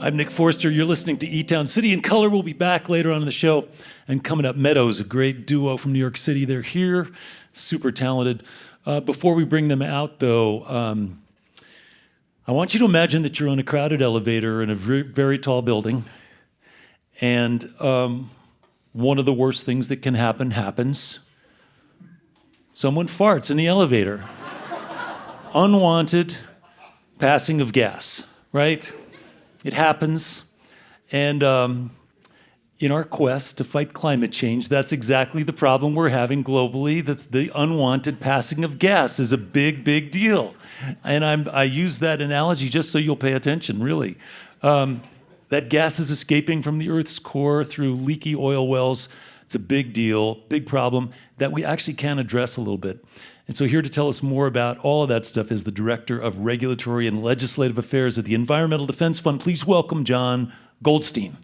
I'm Nick Forster. You're listening to eTown. City in Color will be back later on in the show. And coming up, Meadows, a great duo from New York City. They're here, super talented. Before we bring them out, though, I want you to imagine that you're on a crowded elevator in a very, very tall building. And one of the worst things that can happen happens. Someone farts in the elevator. Unwanted passing of gas, right? It happens. And in our quest to fight climate change, that's exactly the problem we're having globally. The unwanted passing of gas is a big, big deal. And I use that analogy just so you'll pay attention, really. That gas is escaping from the Earth's core through leaky oil wells. It's a big deal, big problem that we actually can address a little bit. And so here to tell us more about all of that stuff is the Director of Regulatory and Legislative Affairs at the Environmental Defense Fund. Please welcome Jon Goldstein.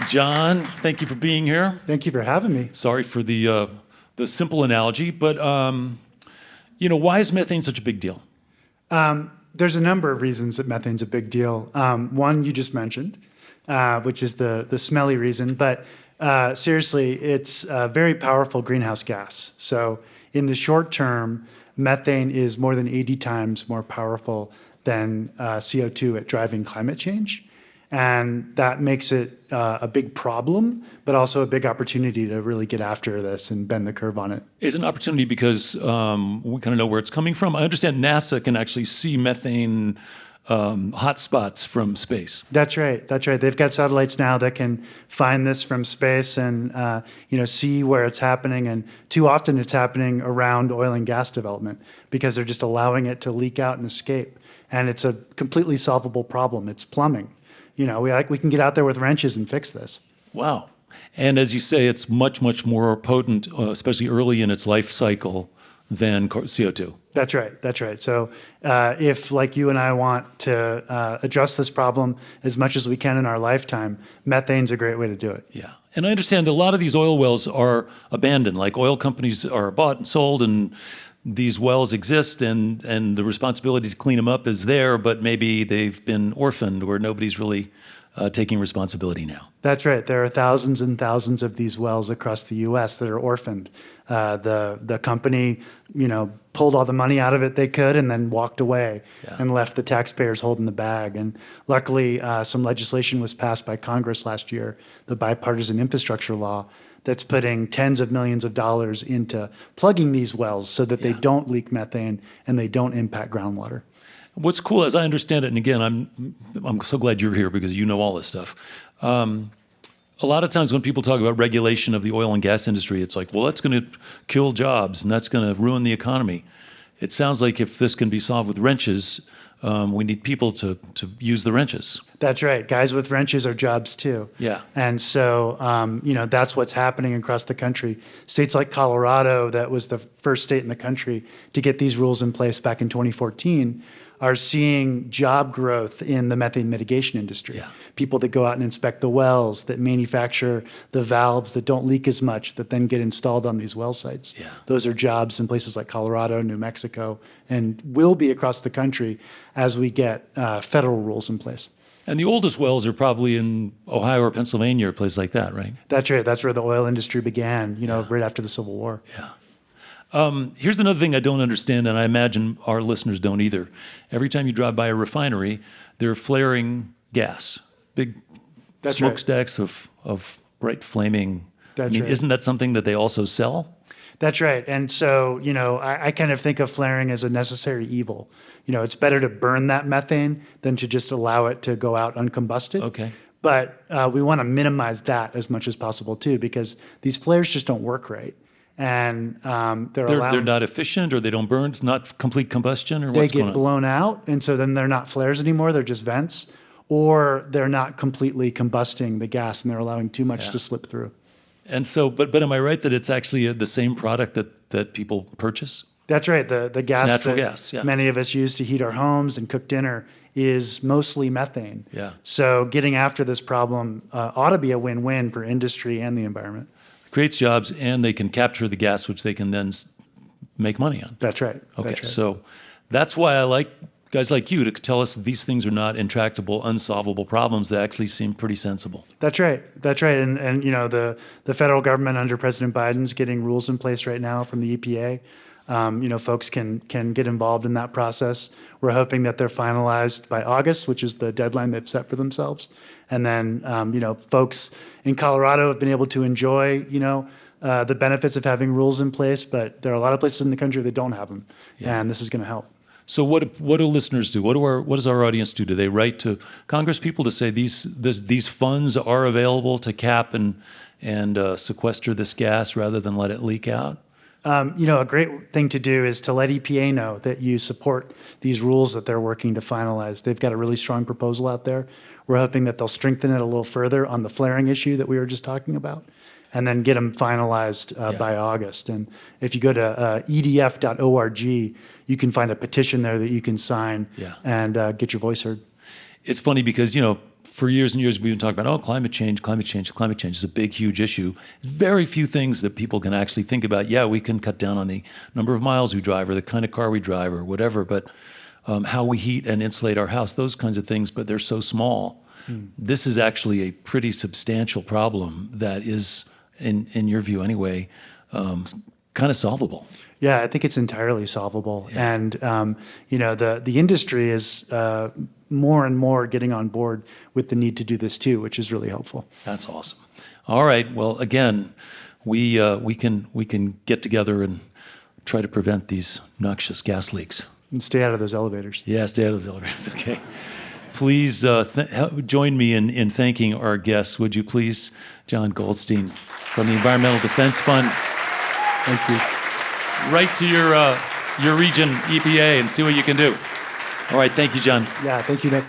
Jon, thank you for being here. Thank you for having me. Sorry for the simple analogy, but why is methane such a big deal? There's a number of reasons that methane's a big deal. One you just mentioned, which is the smelly reason. But seriously, it's a very powerful greenhouse gas. So in the short term, methane is more than 80 times more powerful than CO2 at driving climate change. And that makes it a big problem, but also a big opportunity to really get after this and bend the curve on it. It's an opportunity because we kind of know where it's coming from. I understand NASA can actually see methane hotspots from space. That's right. That's right. They've got satellites now that can find this from space and see where it's happening. And too often it's happening around oil and gas development because they're just allowing it to leak out and escape. And it's a completely solvable problem. It's plumbing. We can get out there with wrenches and fix this. Wow. And as you say, it's much, much more potent, especially early in its life cycle, than CO2. That's right. That's right. So if, like you and I, want to address this problem as much as we can in our lifetime, methane's a great way to do it. Yeah. And I understand a lot of these oil wells are abandoned, like oil companies are bought and sold, and these wells exist, and the responsibility to clean them up is there, but maybe they've been orphaned where nobody's really taking responsibility now. That's right. There are thousands and thousands of these wells across the U.S. that are orphaned. The company, pulled all the money out of it they could and then walked away and left the taxpayers holding the bag. And luckily, some legislation was passed by Congress last year, the bipartisan infrastructure law, that's putting tens of millions of dollars into plugging these wells so that they don't leak methane and they don't impact groundwater. What's cool, as I understand it, and again, I'm so glad you're here because you know all this stuff. A lot of times when people talk about regulation of the oil and gas industry, it's like, well, that's going to kill jobs and that's going to ruin the economy. It sounds like if this can be solved with wrenches, we need people to use the wrenches. That's right. Guys with wrenches are jobs too. Yeah. And so, that's what's happening across the country. States like Colorado, that was the first state in the country to get these rules in place back in 2014, are seeing job growth in the methane mitigation industry. Yeah. People that go out and inspect the wells, that manufacture the valves that don't leak as much, that then get installed on these well sites. Yeah. Those are jobs in places like Colorado, New Mexico, and will be across the country as we get federal rules in place. And the oldest wells are probably in Ohio or Pennsylvania or a place like that, right? That's right. That's where the oil industry began, right after the Civil War. Yeah. Here's another thing I don't understand, and I imagine our listeners don't either. Every time you drive by a refinery, they're flaring gas, big smokestacks of bright flaming. That's right. Isn't that something that they also sell? That's right. And so, I kind of think of flaring as a necessary evil. It's better to burn that methane than to just allow it to go out uncombusted. Okay. But we want to minimize that as much as possible too, because these flares just don't work right. And they're not efficient, or they don't burn. It's not complete combustion, or they what's going get on? blown out, and so then they're not flares anymore. They're just vents, or they're not completely combusting the gas, and they're allowing too much to slip through. And so, but am I right that it's actually the same product that people purchase? That's right. The gas natural that gas, yeah. many of us use to heat our homes and cook dinner is mostly methane. Yeah. So getting after this problem ought to be a win-win for industry and the environment. Creates jobs, and they can capture the gas, which they can then make money on. That's right. Okay, That's right. so that's why I like guys like you to tell us that these things are not intractable, unsolvable problems. They actually seem pretty sensible. That's right. That's right. And the federal government under President Biden's getting rules in place right now from the EPA. Folks can get involved in that process. We're hoping that they're finalized by August, which is the deadline they've set for themselves. And then, folks in Colorado have been able to enjoy, the benefits of having rules in place, but there are a lot of places in the country that don't have them. Yeah. And this is going to help. So what do listeners do? What does our audience do? Do they write to Congress people to say these funds are available to cap and sequester this gas rather than let it leak out? A great thing to do is to let EPA know that you support these rules that they're working to finalize. They've got a really strong proposal out there. We're hoping that they'll strengthen it a little further on the flaring issue that we were just talking about, and then get them finalized by August. And if you go to edf.org, you can find a petition there that you can sign and get your voice heard. It's funny because, for years and years we've been talking about, climate change is a big, huge issue. Very few things that people can actually think about. Yeah, we can cut down on the number of miles we drive or the kind of car we drive or whatever, but how we heat and insulate our house, those kinds of things, but they're so small. This is actually a pretty substantial problem that is, in your view anyway, kind of solvable. Yeah, I think it's entirely solvable. Yeah. And, the industry is more and more getting on board with the need to do this too, which is really helpful. That's awesome. All right. Well, again, we can get together and try to prevent these noxious gas leaks. And stay out of those elevators. Yeah, stay out of those elevators. Okay. Please join me in thanking our guests. Would you please, Jon Goldstein from the Environmental Defense Fund. Thank you. Write to your region EPA and see what you can do. All right. Thank you, Jon. Yeah. Thank you, Nick.